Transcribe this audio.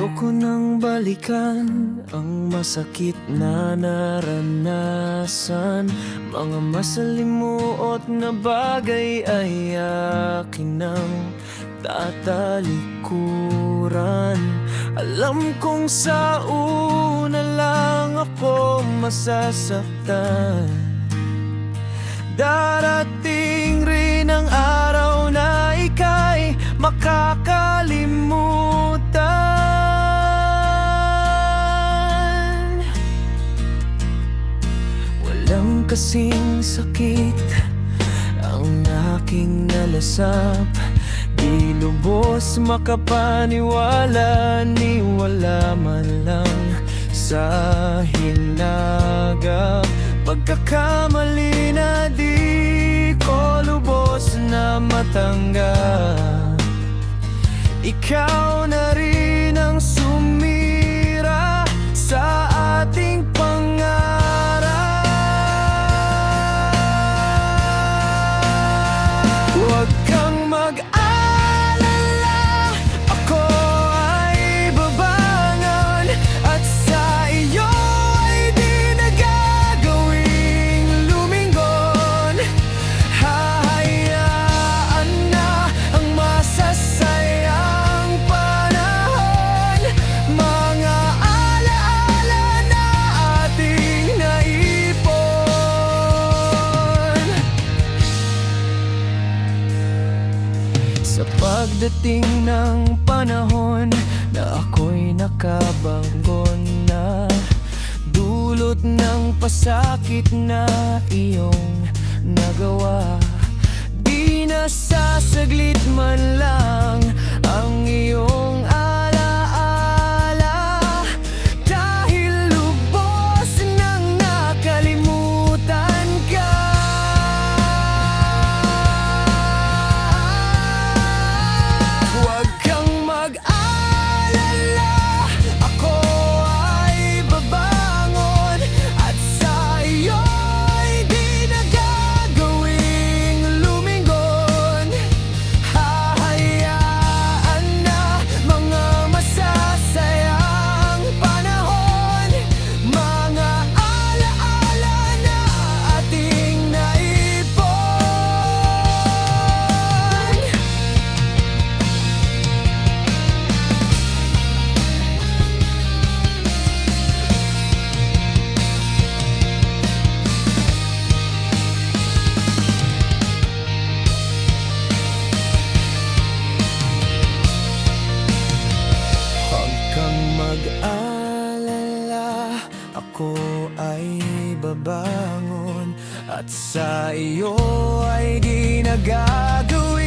Gusto ko nang balikan ang masakit na naranasan. Mga masalimuot na bagay ay akin ang tatalikuran. Alam kong sa una lang ako masasaktan. Darating rin ang araw na ika'y makakalimutan. Walang kasing sakit ang aking nalasap. Di lubos makapaniwala, ni wala man lang sa hinagap. Pagkakamali na di ko lubos na matanggap. Ikaw na rin ang sumira sa ating pangarap. Huwag kang mag-alala, ako ay babangon, at sa iyo ay di na gagawing lumingon. Hahayaan na ang masasayang panahon, mga alaala na ating naipon. Sa pagdating ng panahon na ako'y nakabangon na, dulot ng pasakit na iyong nagawa, di nasasaglit man lang ang iyong alaala, dahil lubos nang nakalimutan ka. Huwag kang mag-alala, ako ay babangon, at sa iyo ay di na gagawing lumingon. Hahayaan na mga masasayang panahon, mga alaala na ating naipon. Huwag kang mag-alala, ako ay babangon, at sa iyo ay di na gagawin